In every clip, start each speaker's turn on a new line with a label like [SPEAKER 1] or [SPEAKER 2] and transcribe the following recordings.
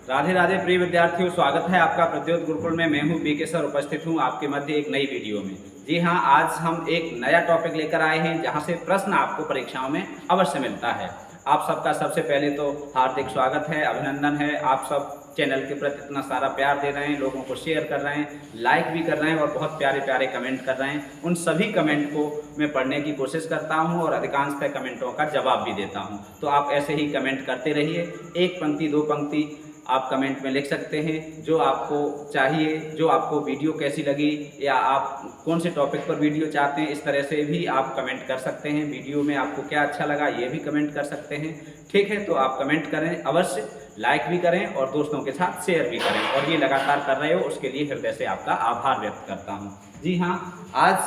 [SPEAKER 1] राधे राधे प्रिय विद्यार्थियों, स्वागत है आपका प्रद्योत गुरुकुल में। मैं हूं बीके सर, उपस्थित हूं आपके मध्य एक नई वीडियो में। जी हां, आज हम एक नया टॉपिक लेकर आए हैं जहां से प्रश्न आपको परीक्षाओं में अवश्य मिलता है। आप सबका सबसे पहले तो हार्दिक स्वागत है, अभिनंदन है। आप सब चैनल के प्रति इतना सारा प्यार दे रहे हैं, लोगों को शेयर कर रहे हैं, लाइक भी कर रहे हैं और बहुत प्यारे प्यारे कमेंट कर रहे हैं। उन सभी कमेंट को मैं पढ़ने की कोशिश करता हूं और अधिकांशतः कमेंटों का जवाब भी देता हूं। तो आप ऐसे ही कमेंट करते रहिए, एक पंक्ति दो पंक्ति आप कमेंट में लिख सकते हैं जो आपको चाहिए, जो आपको वीडियो कैसी लगी या आप कौन से टॉपिक पर वीडियो चाहते हैं, इस तरह से भी आप कमेंट कर सकते हैं। वीडियो में आपको क्या अच्छा लगा ये भी कमेंट कर सकते हैं। ठीक है, तो आप कमेंट करें अवश्य, लाइक भी करें और दोस्तों के साथ शेयर भी करें, और ये लगातार कर रहे हो उसके लिए हृदय से आपका आभार व्यक्त करता हूँ। जी हाँ, आज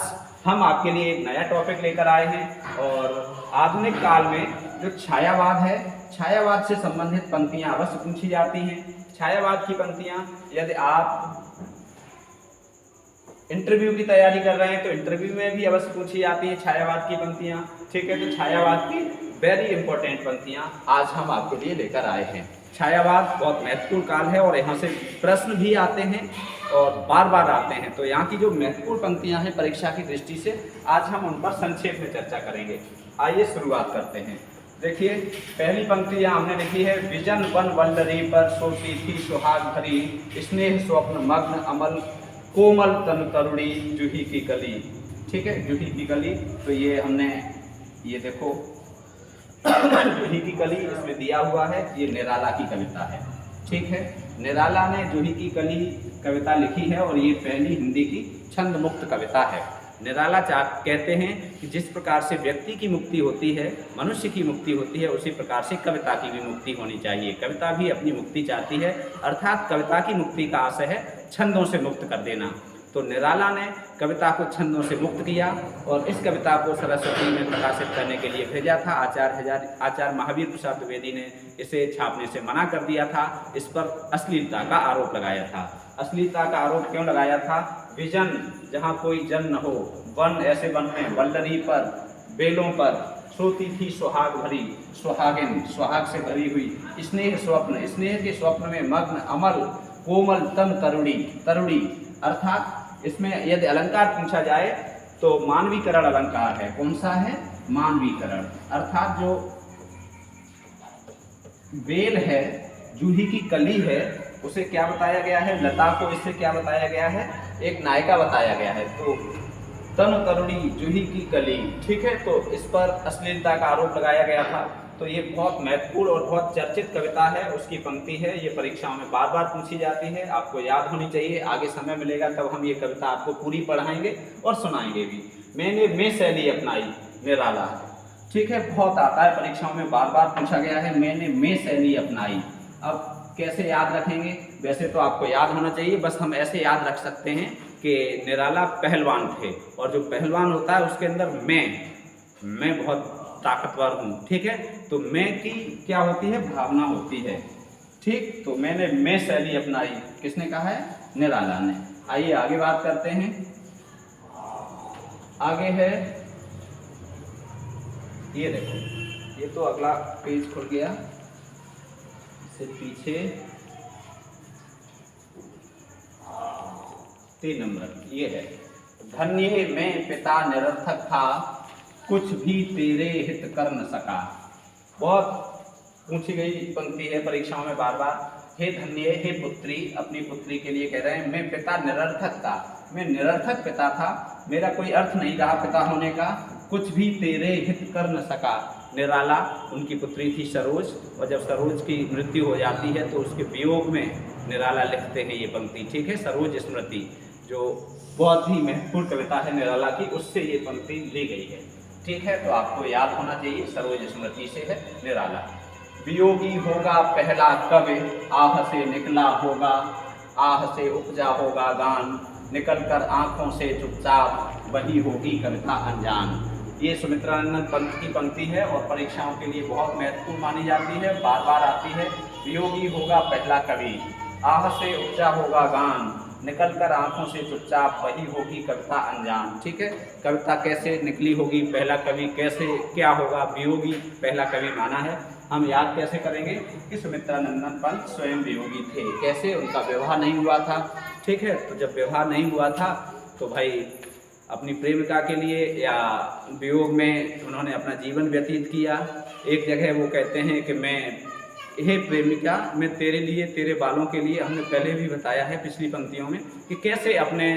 [SPEAKER 1] हम आपके लिए एक नया टॉपिक लेकर आए हैं और आधुनिक काल में जो छायावाद है, छायावाद से संबंधित पंक्तियां अवश्य पूछी जाती हैं। छायावाद की पंक्तियां यदि आप इंटरव्यू की तैयारी कर रहे हैं तो इंटरव्यू में भी अवश्य पूछी जाती हैं छायावाद की पंक्तियां। ठीक है, तो छायावाद की वेरी इंपॉर्टेंट पंक्तियां आज हम आपके लिए लेकर आए हैं। छायावाद बहुत महत्वपूर्ण काल है और यहाँ से प्रश्न भी आते हैं और बार बार आते हैं। तो यहाँ की जो महत्वपूर्ण पंक्तियां हैं परीक्षा की दृष्टि से, आज हम उन पर संक्षेप में चर्चा करेंगे। आइए शुरुआत करते हैं। देखिए, पहली पंक्ति यहाँ हमने लिखी है, विजन वन वल्लरी पर सोती थी सुहाग भरी, स्नेह स्वप्न मग्न अमल कोमल तन तरुणी जूही की कली। ठीक है, जूही की कली, तो ये हमने ये देखो जूही की कली इसमें दिया हुआ है, ये निराला की कविता है। ठीक है, निराला ने जूही की कली कविता लिखी है और ये पहली हिंदी की छंद मुक्त कविता है। निराला कहते हैं कि जिस प्रकार से व्यक्ति की मुक्ति होती है, मनुष्य की मुक्ति होती है, उसी प्रकार से कविता की भी मुक्ति होनी चाहिए। कविता भी अपनी मुक्ति चाहती है, अर्थात कविता की मुक्ति का आशय है छंदों से मुक्त कर देना। तो निराला ने कविता को छंदों से मुक्त किया और इस कविता को सरस्वती में प्रकाशित करने के लिए भेजा था। आचार्य महावीर प्रसाद द्विवेदी ने इसे छापने से मना कर दिया था। इस पर अश्लीलता का आरोप लगाया था। अश्लीलता का आरोप क्यों लगाया था? विजन, जहाँ कोई जन न हो, वन, ऐसे वन में, वल्लरी पर, बेलों पर, सोती थी सुहाग भरी, सुहागिन, सुहाग से भरी हुई, स्नेह स्वप्न, स्नेह के स्वप्न में मग्न अमल कोमल तन तरुणी, तरुणी अर्थात इसमें यदि अलंकार पूछा जाए तो मानवीकरण अलंकार है। कौन सा है? मानवीकरण, अर्थात जो बेल है, जूही की कली है, उसे क्या बताया गया है? लता को इससे क्या बताया गया है? एक नायिका बताया गया है। तो तन तरुणी जूही की कली, ठीक है, तो इस पर अश्लीलता का आरोप लगाया गया था। तो ये बहुत महत्वपूर्ण और बहुत चर्चित कविता है, उसकी पंक्ति है। ये परीक्षाओं में बार बार पूछी जाती है, आपको याद होनी चाहिए। आगे समय मिलेगा तब हम ये कविता आपको पूरी पढ़ाएंगे और सुनाएंगे भी। मैंने मैं शैली अपनाई, निराला। ठीक है, बहुत आता है परीक्षाओं में, बार बार पूछा गया है, मैंने मैं शैली अपनाई। अब कैसे याद रखेंगे? वैसे तो आपको याद होना चाहिए, बस हम ऐसे याद रख सकते हैं कि निराला पहलवान थे और जो पहलवान होता है उसके अंदर मैं बहुत ताकतवर हूँ। ठीक है, तो मैं की क्या होती है? भावना होती है। ठीक, तो मैंने मैं शैली अपनाई, किसने कहा है? निराला ने। आइए आगे बात करते हैं। आगे है, ये देखो, ये तो अगला पेज खुल गया, इससे पीछे 3 नंबर ये है, धन्य मैं पिता निरर्थक था, कुछ भी तेरे हित कर न सका। बहुत पूछी गई पंक्ति है परीक्षाओं में बार बार। हे धन्य, हे पुत्री, अपनी पुत्री के लिए कह रहे हैं, मैं पिता निरर्थक था, मैं निरर्थक पिता था, मेरा कोई अर्थ नहीं रहा पिता होने का, कुछ भी तेरे हित कर न सका। निराला, उनकी पुत्री थी सरोज, और जब सरोज की मृत्यु हो जाती है तो उसके वियोग में निराला लिखते हैं ये पंक्ति। ठीक है, सरोज स्मृति, जो बहुत ही महत्वपूर्ण कविता है निराला की, उससे ये पंक्ति ली गई है। ठीक है, तो आपको याद होना चाहिए, सरोज स्मृति से है निराला। वियोगी होगा पहला कवि, आह से निकला होगा, आह से उपजा होगा गान, निकल कर आंखों से चुपचाप, वही होगी कविता अनजान। ये सुमित्रानंद पंत की पंक्ति है और परीक्षाओं के लिए बहुत महत्वपूर्ण मानी जाती है, बार बार आती है। वियोगी होगा पहला कवि, आह से उपजा होगा गान, निकल कर आंखों से चुपचाप, वही होगी कविता अनजान। ठीक है, कविता कैसे निकली होगी? पहला कवि कैसे क्या होगा? वियोगी पहला कवि माना है। हम याद कैसे करेंगे कि सुमित्रा नंदन पंत स्वयं वियोगी थे, कैसे उनका विवाह नहीं हुआ था। ठीक है, तो जब विवाह नहीं हुआ था तो भाई अपनी प्रेमिका के लिए या वियोग में उन्होंने अपना जीवन व्यतीत किया। एक जगह वो कहते हैं कि मैं, हे प्रेमिका, मैं तेरे लिए, तेरे बालों के लिए, हमने पहले भी बताया है पिछली पंक्तियों में कि कैसे अपने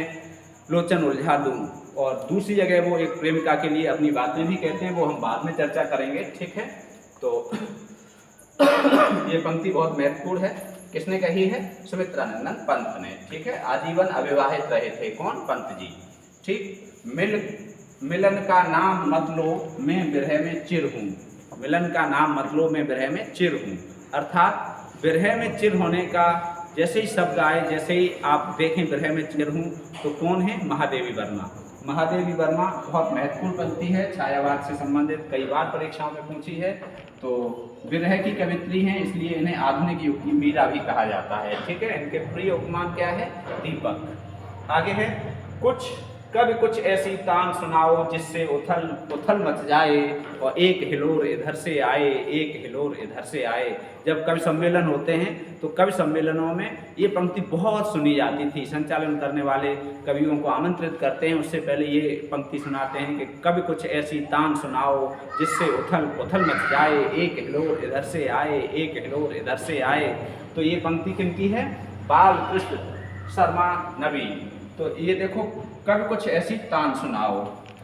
[SPEAKER 1] लोचन उलझा दूँ। और दूसरी जगह वो एक प्रेमिका के लिए अपनी बातें भी कहते हैं, वो हम बाद में चर्चा करेंगे। ठीक है, तो ये पंक्ति बहुत महत्वपूर्ण है। किसने कही है? सुमित्रा नंदन पंत ने। ठीक है, आजीवन अविवाहित रहे थे। कौन? पंत जी। ठीक, मिलन का नाम मत लो, मैं विरह में चिर हूँ। मिलन का नाम मत लो, मैं विरह में चिर हूँ, अर्थात विरह में चिर होने का जैसे ही शब्द आए, जैसे ही आप देखें विरह में चिर हूँ, तो कौन है? महादेवी वर्मा। महादेवी वर्मा बहुत महत्वपूर्ण पंक्ति है, छायावाद से संबंधित, कई बार परीक्षाओं में पूछी है। तो विरह की कवित्री हैं, इसलिए इन्हें आधुनिक युग की मीरा भी कहा जाता है। ठीक है, इनके प्रिय उपमान क्या है? दीपक। आगे है, कभी कुछ ऐसी तान सुनाओ जिससे उथल उथल मच जाए और एक हिलोर इधर से आए, एक हिलोर इधर से आए। जब कवि सम्मेलन होते हैं तो कवि सम्मेलनों में ये पंक्ति बहुत सुनी जाती थी। संचालन करने वाले कवियों को आमंत्रित करते हैं, उससे पहले ये पंक्ति सुनाते हैं कि कभी कुछ ऐसी तान सुनाओ जिससे उथल उथल मच जाए, एक हिलोर इधर से आए, एक हिलोर इधर से आए। तो ये पंक्ति किनकी है? बाल कृष्ण शर्मा नवीन। तो ये देखो, कभी कुछ ऐसी तान सुनाओ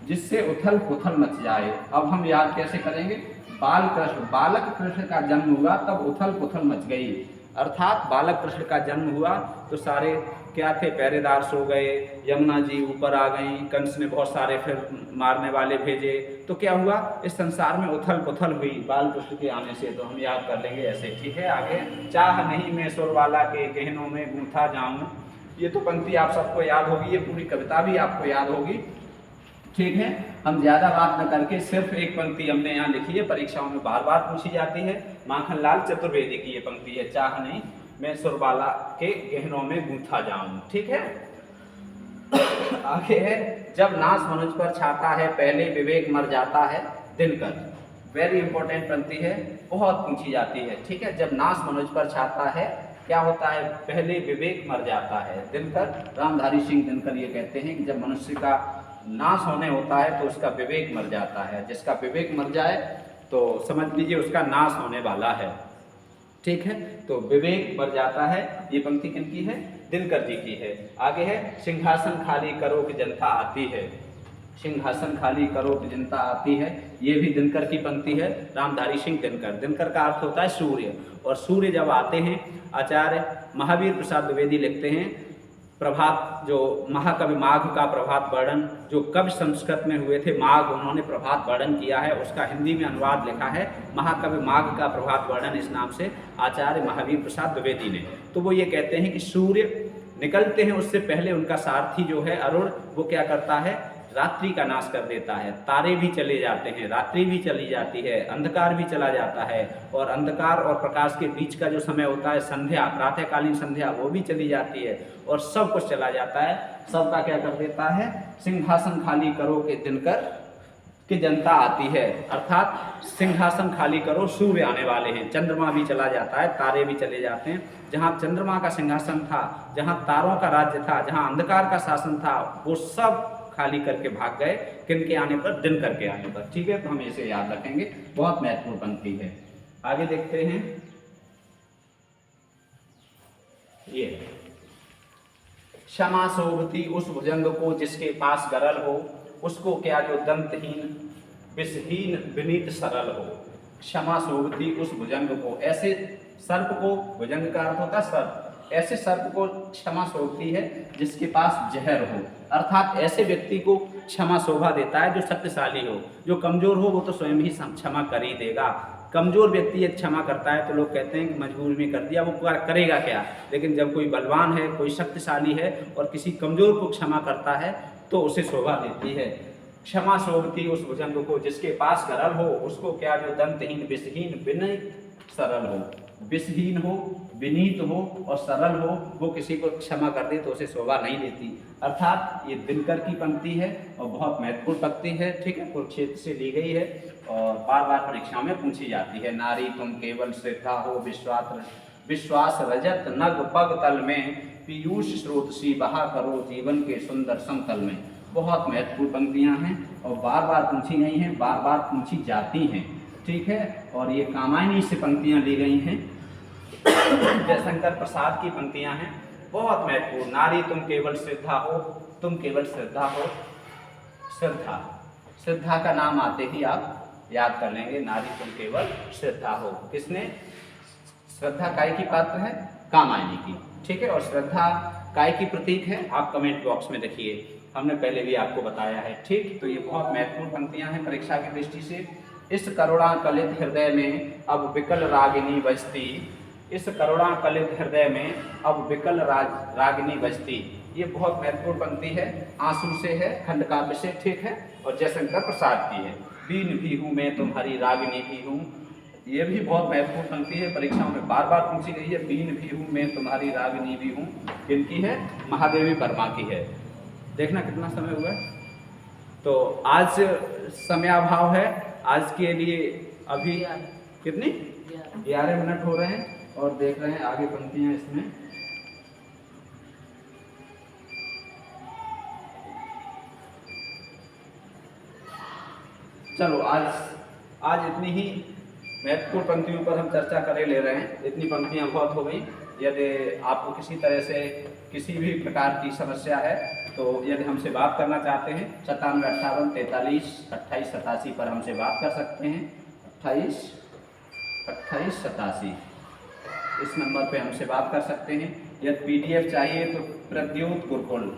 [SPEAKER 1] जिससे उथल पुथल मच जाए। अब हम याद कैसे करेंगे? बालक कृष्ण का जन्म हुआ तब उथल पुथल मच गई, अर्थात बालक कृष्ण का जन्म हुआ तो सारे क्या थे? पहरेदार सो गए, यमुना जी ऊपर आ गई, कंस ने बहुत सारे फिर मारने वाले भेजे, तो क्या हुआ? इस संसार में उथल पुथल हुई बाल कृष्ण के आने से। तो हम याद कर लेंगे ऐसे। ठीक है, आगे, चाह नहीं मैं सुरबाला के गहनों में गूंथा जाऊं। ये तो पंक्ति आप सबको याद होगी, ये पूरी कविता भी आपको याद होगी। ठीक है, हम ज़्यादा बात न करके सिर्फ एक पंक्ति हमने यहाँ लिखी है, परीक्षाओं में बार बार पूछी जाती है। माखनलाल चतुर्वेदी की ये पंक्ति है, चाह नहीं मैं सुरबाला के गहनों में गूंथा जाऊं। ठीक है, आगे है, जब नाश मनुज पर छाता है पहले विवेक मर जाता है दिनकर। वेरी इंपॉर्टेंट पंक्ति है, बहुत पूछी जाती है। ठीक है, जब नाश मनुज पर छाता है, क्या होता है? पहले विवेक मर जाता है दिनकर। रामधारी सिंह दिनकर ये कहते हैं कि जब मनुष्य का नाश होने होता है तो उसका विवेक मर जाता है। जिसका विवेक मर जाए तो समझ लीजिए उसका नाश होने वाला है। ठीक है, तो विवेक मर जाता है, ये पंक्ति किनकी है? दिनकर जी की है। आगे है, सिंहासन खाली करो कि जनता आती है। सिंहासन खाली करो कि जनता आती है, ये भी दिनकर की पंक्ति है। रामधारी सिंह दिनकर। दिनकर का अर्थ होता है सूर्य, और सूर्य जब आते हैं, आचार्य महावीर प्रसाद द्विवेदी लिखते हैं, प्रभात, जो महाकवि माघ का प्रभात वर्णन, जो कवि संस्कृत में हुए थे माघ, उन्होंने प्रभात वर्णन किया है, उसका हिंदी में अनुवाद लिखा है महाकवि माघ का प्रभात वर्णन, इस नाम से आचार्य महावीर प्रसाद द्विवेदी ने। तो वो ये कहते हैं कि सूर्य निकलते हैं उससे पहले उनका सारथी जो है अरुण, वो क्या करता है? रात्रि का नाश कर देता है। तारे भी चले जाते हैं, रात्रि भी चली जाती है, अंधकार भी चला जाता है, और अंधकार और प्रकाश के बीच का जो समय होता है संध्या, प्रातःकालीन संध्या, वो भी चली जाती है, और सब कुछ चला जाता है। सबका क्या कर देता है? सिंहासन खाली करो के दिनकर कि जनता आती है, अर्थात सिंहासन खाली करो, सूर्य आने वाले हैं। चंद्रमा भी चला जाता है, तारे भी चले जाते हैं। जहाँ चंद्रमा का सिंहासन था, जहाँ तारों का राज्य था, जहाँ अंधकार का शासन था, वो सब खाली करके भाग गए। किनके आने पर? दिनकर के आने पर। ठीक है, तो हम इसे याद रखेंगे, बहुत महत्वपूर्ण पंक्ति है। आगे देखते हैं, ये क्षमा शोभती उस भुजंग को जिसके पास गरल हो, उसको क्या जो दंतहीन विषहीन विनीत सरल हो। क्षमा शोभती उस भुजंग को, ऐसे सर्प को, भुजंग का अर्थ होता है सर्प, ऐसे सर्प को क्षमा शोभती है जिसके पास जहर हो, अर्थात ऐसे व्यक्ति को क्षमा शोभा देता है जो शक्तिशाली हो। जो कमजोर हो वो तो स्वयं ही क्षमा कर ही देगा। कमजोर व्यक्ति यदि क्षमा करता है तो लोग कहते हैं कि मजबूरी में कर दिया, वो करेगा क्या? लेकिन जब कोई बलवान है, कोई शक्तिशाली है और किसी कमजोर को क्षमा करता है तो उसे शोभा देती है। क्षमा शोभती उस भुजंग को जिसके पास गरल हो, उसको क्या जो दंतहीन विषहीन विनय सरल हो। विषहीन हो, विनीत हो और सरल हो, वो किसी को क्षमा कर दे तो उसे शोभा नहीं देती। अर्थात ये दिनकर की पंक्ति है और बहुत महत्वपूर्ण पंक्ति है, ठीक है, कुरुक्षेत्र से ली गई है और बार बार परीक्षाओं में पूछी जाती है। नारी तुम केवल श्रद्धा हो, विश्वास रजत नग पग तल में, पीयूष स्रोत सी बहा करो जीवन के सुंदर समतल में। बहुत महत्वपूर्ण पंक्तियां हैं और बार बार पूछी गई हैं, बार बार पूछी जाती हैं, ठीक है। और ये कामायनी से पंक्तियां ली गई हैं, जयशंकर प्रसाद की पंक्तियां हैं, बहुत महत्वपूर्ण। नारी तुम केवल श्रद्धा हो, तुम केवल श्रद्धा हो, श्रद्धा, श्रद्धा का नाम आते ही आप याद कर लेंगे, नारी तुम केवल श्रद्धा हो। किसने? श्रद्धा काय की पात्र है? कामायनी की, ठीक है। और श्रद्धा काय की प्रतीक है? आप कमेंट बॉक्स में देखिए, हमने पहले भी आपको बताया है, ठीक। तो ये बहुत महत्वपूर्ण पंक्तियां हैं परीक्षा की दृष्टि से। इस करुणा कलित हृदय में अब विकल रागिनी बजती, इस करुणा कलित हृदय में अब विकल रागिनी बजती। ये बहुत महत्वपूर्ण पंक्ति है, आंसू से है, खंड काव्य से, ठीक है, और जयशंकर प्रसाद की है। बीन भी हूँ मैं तुम्हारी रागिनी भी हूँ, ये भी बहुत महत्वपूर्ण पंक्ति है, परीक्षाओं में बार बार पूछी गई है। बीन भी हूँ मैं तुम्हारी रागिनी भी हूँ, किनकी है? महादेवी वर्मा की है। देखना कितना समय हुआ है। तो आज समयाभाव है, आज के लिए अभी कितनी 11 मिनट हो रहे हैं और देख रहे हैं आगे पंक्तियां इसमें। चलो आज इतनी ही महत्वपूर्ण पंक्तियों पर हम चर्चा करे ले रहे हैं, इतनी पंक्तियां बहुत हो गई। यदि आपको किसी तरह से किसी भी प्रकार की समस्या है तो यदि हमसे बात करना चाहते हैं 97 58 43 28 87 पर हमसे बात कर सकते हैं। 28 87 इस नंबर पे हमसे बात कर सकते हैं। यदि PDF चाहिए तो प्रद्योत गुरुकुल,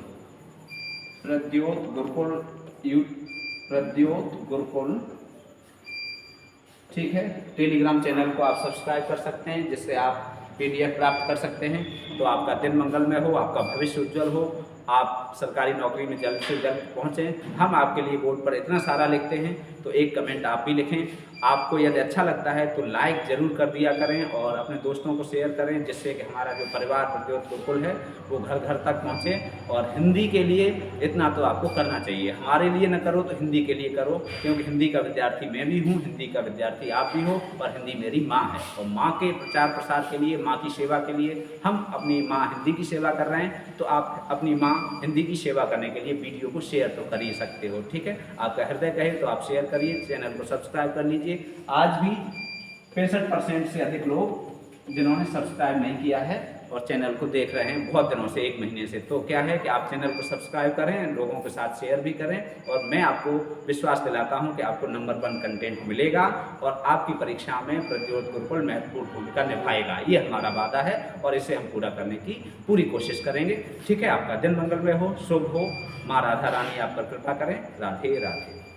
[SPEAKER 1] ठीक है, टेलीग्राम चैनल को आप सब्सक्राइब कर सकते हैं, जिससे आप PDF प्राप्त कर सकते हैं। तो आपका दिन मंगलमय हो, आपका भविष्य उज्जवल हो, आप सरकारी नौकरी में जल्द से जल्द पहुँचें। हम आपके लिए बोर्ड पर इतना सारा लिखते हैं, तो एक कमेंट आप भी लिखें। आपको यदि अच्छा लगता है तो लाइक ज़रूर कर दिया करें और अपने दोस्तों को शेयर करें, जिससे कि हमारा जो परिवार प्रद्योत गुरुकुल है वो घर घर तक पहुँचे। और हिंदी के लिए इतना तो आपको करना चाहिए, हमारे लिए न करो तो हिंदी के लिए करो, क्योंकि हिंदी का विद्यार्थी मैं भी हूँ, हिंदी का विद्यार्थी आप भी हो, और हिंदी मेरी माँ है। और माँ के प्रचार प्रसार के लिए, माँ की सेवा के लिए हम अपनी माँ हिंदी की सेवा कर रहे हैं, तो आप अपनी माँ हिंदी की सेवा करने के लिए वीडियो को शेयर तो कर ही सकते हो, ठीक है। आपका हृदय कहे तो आप शेयर करिए, चैनल को सब्सक्राइब कर लीजिए। आज भी 65% से अधिक लोग जिन्होंने सब्सक्राइब नहीं किया है और चैनल को देख रहे हैं बहुत दिनों से, 1 महीने से। तो क्या है कि आप चैनल को सब्सक्राइब करें, लोगों के साथ शेयर भी करें, और मैं आपको विश्वास दिलाता हूं कि आपको नंबर 1 कंटेंट मिलेगा और आपकी परीक्षा में प्रद्योत गुरुकुल महत्वपूर्ण भूमिका निभाएगा। ये हमारा वादा है और इसे हम पूरा करने की पूरी कोशिश करेंगे, ठीक है। आपका दिन मंगलमय हो, शुभ हो, माँ राधा रानी आप पर कृपा करें। राधे राधे।